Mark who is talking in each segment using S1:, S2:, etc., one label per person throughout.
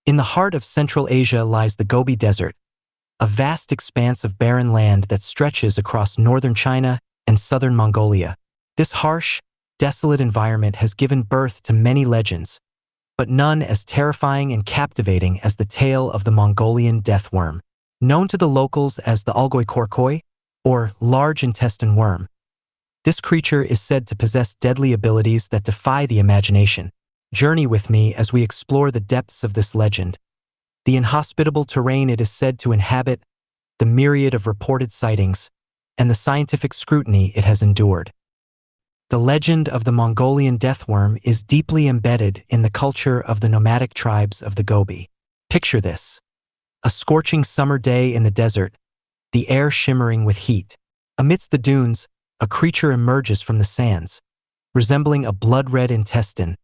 S1: In the heart of Central Asia lies the Gobi Desert, a vast expanse of barren land that stretches across northern China and southern Mongolia. This harsh, desolate environment has given birth to many legends, but none as terrifying and captivating as the tale of the Mongolian death worm. Known to the locals as the Olgoi-Khorkhoi, or large intestine worm, this creature is said to possess deadly abilities that defy the imagination. Journey with me as we explore the depths of this legend, the inhospitable terrain it is said to inhabit, the myriad of reported sightings, and the scientific scrutiny it has endured. The legend of the Mongolian death worm is deeply embedded in the culture of the nomadic tribes of the Gobi. Picture this: a scorching summer day in the desert, the air shimmering with heat. Amidst the dunes, a creature emerges from the sands, resembling a blood-red intestine,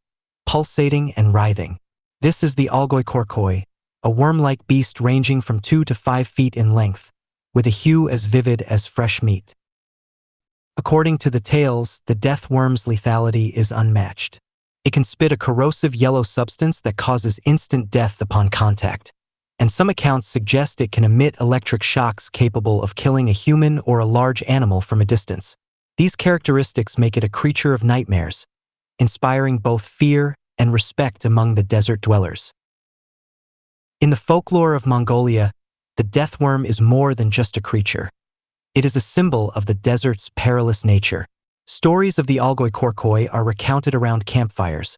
S1: pulsating and writhing. This is the Olgoi-Khorkhoi, a worm-like beast ranging from 2 to 5 feet in length, with a hue as vivid as fresh meat. According to the tales, the death worm's lethality is unmatched. It can spit a corrosive yellow substance that causes instant death upon contact, and some accounts suggest it can emit electric shocks capable of killing a human or a large animal from a distance. These characteristics make it a creature of nightmares, inspiring both fear and respect among the desert dwellers. In the folklore of Mongolia, the death worm is more than just a creature. It is a symbol of the desert's perilous nature. Stories of the Olgoi-Khorkhoi are recounted around campfires,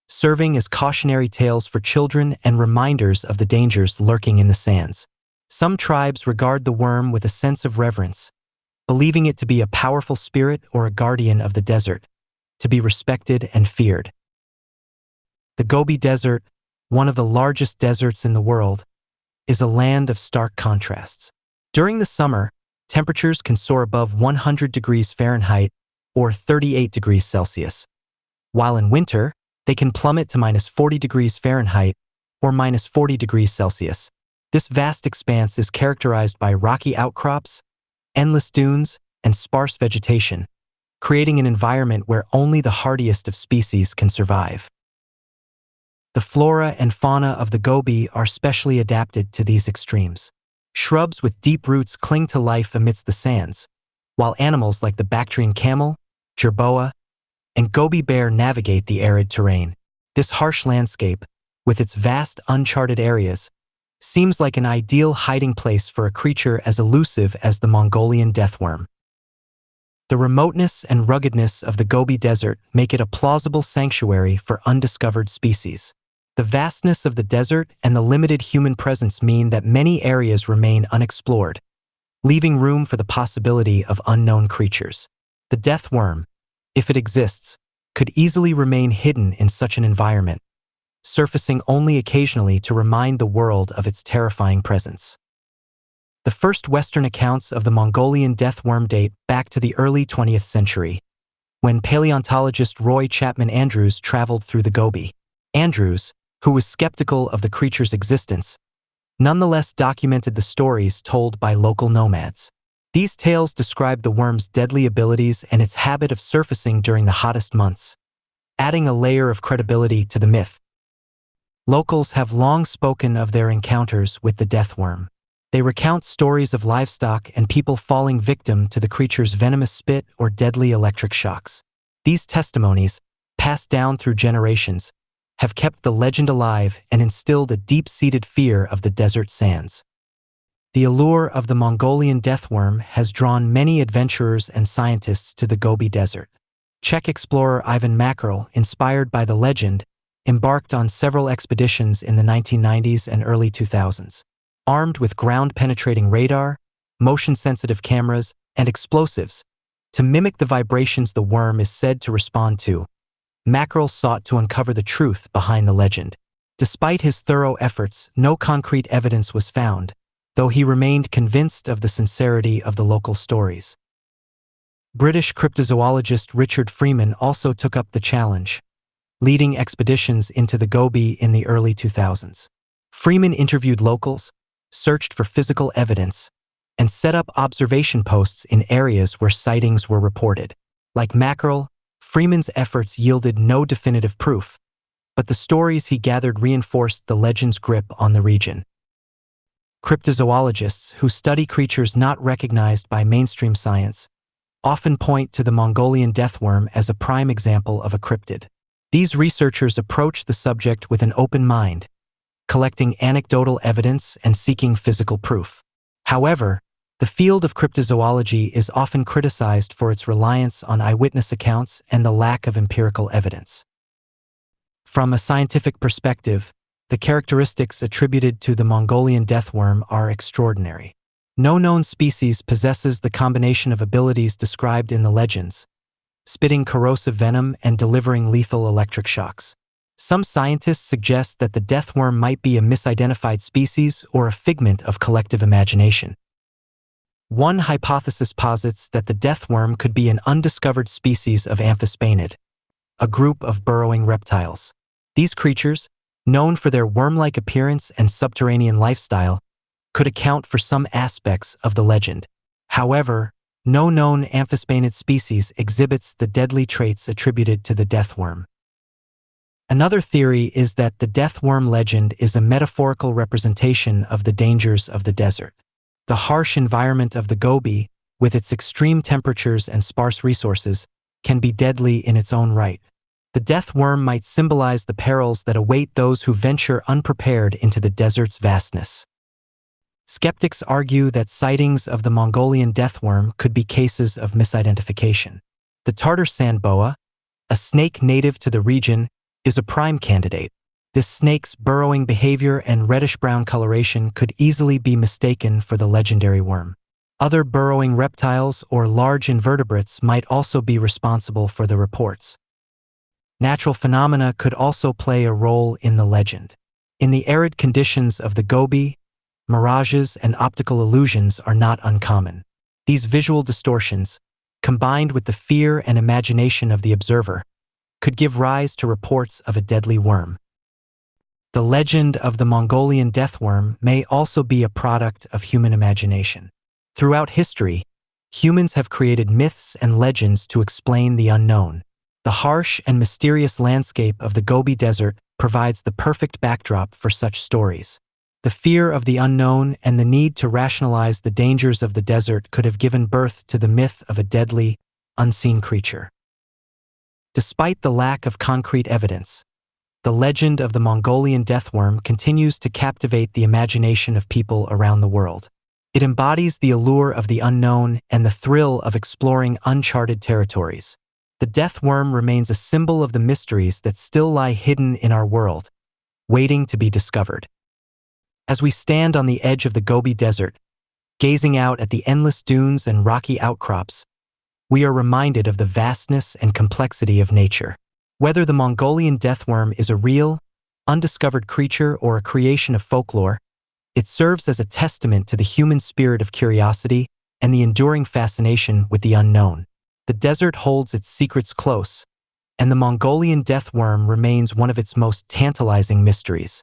S1: serving as cautionary tales for children and reminders of the dangers lurking in the sands. Some tribes regard the worm with a sense of reverence, believing it to be a powerful spirit or a guardian of the desert, to be respected and feared. The Gobi Desert, one of the largest deserts in the world, is a land of stark contrasts. During the summer, temperatures can soar above 100 degrees Fahrenheit or 38 degrees Celsius, while in winter, they can plummet to -40 degrees Fahrenheit or -40 degrees Celsius. This vast expanse is characterized by rocky outcrops, endless dunes, and sparse vegetation, creating an environment where only the hardiest of species can survive. The flora and fauna of the Gobi are specially adapted to these extremes. Shrubs with deep roots cling to life amidst the sands, while animals like the Bactrian camel, jerboa, and Gobi bear navigate the arid terrain. This harsh landscape, with its vast uncharted areas, seems like an ideal hiding place for a creature as elusive as the Mongolian death worm. The remoteness and ruggedness of the Gobi Desert make it a plausible sanctuary for undiscovered species. The vastness of the desert and the limited human presence mean that many areas remain unexplored, leaving room for the possibility of unknown creatures. The death worm, if it exists, could easily remain hidden in such an environment, surfacing only occasionally to remind the world of its terrifying presence. The first Western accounts of the Mongolian death worm date back to the early 20th century, when paleontologist Roy Chapman Andrews traveled through the Gobi. Andrews, who was skeptical of the creature's existence, nonetheless documented the stories told by local nomads. These tales describe the worm's deadly abilities and its habit of surfacing during the hottest months, adding a layer of credibility to the myth. Locals have long spoken of their encounters with the death worm. They recount stories of livestock and people falling victim to the creature's venomous spit or deadly electric shocks. These testimonies, passed down through generations, have kept the legend alive and instilled a deep-seated fear of the desert sands. The allure of the Mongolian death worm has drawn many adventurers and scientists to the Gobi Desert. Czech explorer Ivan Mackerel, inspired by the legend, embarked on several expeditions in the 1990s and early 2000s. Armed with ground-penetrating radar, motion-sensitive cameras, and explosives, to mimic the vibrations the worm is said to respond to, Mackerel sought to uncover the truth behind the legend. Despite his thorough efforts, no concrete evidence was found, though he remained convinced of the sincerity of the local stories. British cryptozoologist Richard Freeman also took up the challenge, leading expeditions into the Gobi in the early 2000s. Freeman interviewed locals, searched for physical evidence, and set up observation posts in areas where sightings were reported. Like Mackerel, Freeman's efforts yielded no definitive proof, but the stories he gathered reinforced the legend's grip on the region. Cryptozoologists, who study creatures not recognized by mainstream science, often point to the Mongolian death worm as a prime example of a cryptid. These researchers approach the subject with an open mind, collecting anecdotal evidence and seeking physical proof. However, the field of cryptozoology is often criticized for its reliance on eyewitness accounts and the lack of empirical evidence. From a scientific perspective, the characteristics attributed to the Mongolian death worm are extraordinary. No known species possesses the combination of abilities described in the legends, spitting corrosive venom and delivering lethal electric shocks. Some scientists suggest that the death worm might be a misidentified species or a figment of collective imagination. One hypothesis posits that the death worm could be an undiscovered species of amphisbaenid, a group of burrowing reptiles. These creatures, known for their worm-like appearance and subterranean lifestyle, could account for some aspects of the legend. However, no known amphisbaenid species exhibits the deadly traits attributed to the death worm. Another theory is that the death worm legend is a metaphorical representation of the dangers of the desert. The harsh environment of the Gobi, with its extreme temperatures and sparse resources, can be deadly in its own right. The death worm might symbolize the perils that await those who venture unprepared into the desert's vastness. Skeptics argue that sightings of the Mongolian death worm could be cases of misidentification. The Tartar sand boa, a snake native to the region, is a prime candidate. This snake's burrowing behavior and reddish-brown coloration could easily be mistaken for the legendary worm. Other burrowing reptiles or large invertebrates might also be responsible for the reports. Natural phenomena could also play a role in the legend. In the arid conditions of the Gobi, mirages and optical illusions are not uncommon. These visual distortions, combined with the fear and imagination of the observer, could give rise to reports of a deadly worm. The legend of the Mongolian death worm may also be a product of human imagination. Throughout history, humans have created myths and legends to explain the unknown. The harsh and mysterious landscape of the Gobi Desert provides the perfect backdrop for such stories. The fear of the unknown and the need to rationalize the dangers of the desert could have given birth to the myth of a deadly, unseen creature. Despite the lack of concrete evidence, the legend of the Mongolian death worm continues to captivate the imagination of people around the world. It embodies the allure of the unknown and the thrill of exploring uncharted territories. The death worm remains a symbol of the mysteries that still lie hidden in our world, waiting to be discovered. As we stand on the edge of the Gobi Desert, gazing out at the endless dunes and rocky outcrops, we are reminded of the vastness and complexity of nature. Whether the Mongolian death worm is a real, undiscovered creature or a creation of folklore, it serves as a testament to the human spirit of curiosity and the enduring fascination with the unknown. The desert holds its secrets close, and the Mongolian death worm remains one of its most tantalizing mysteries.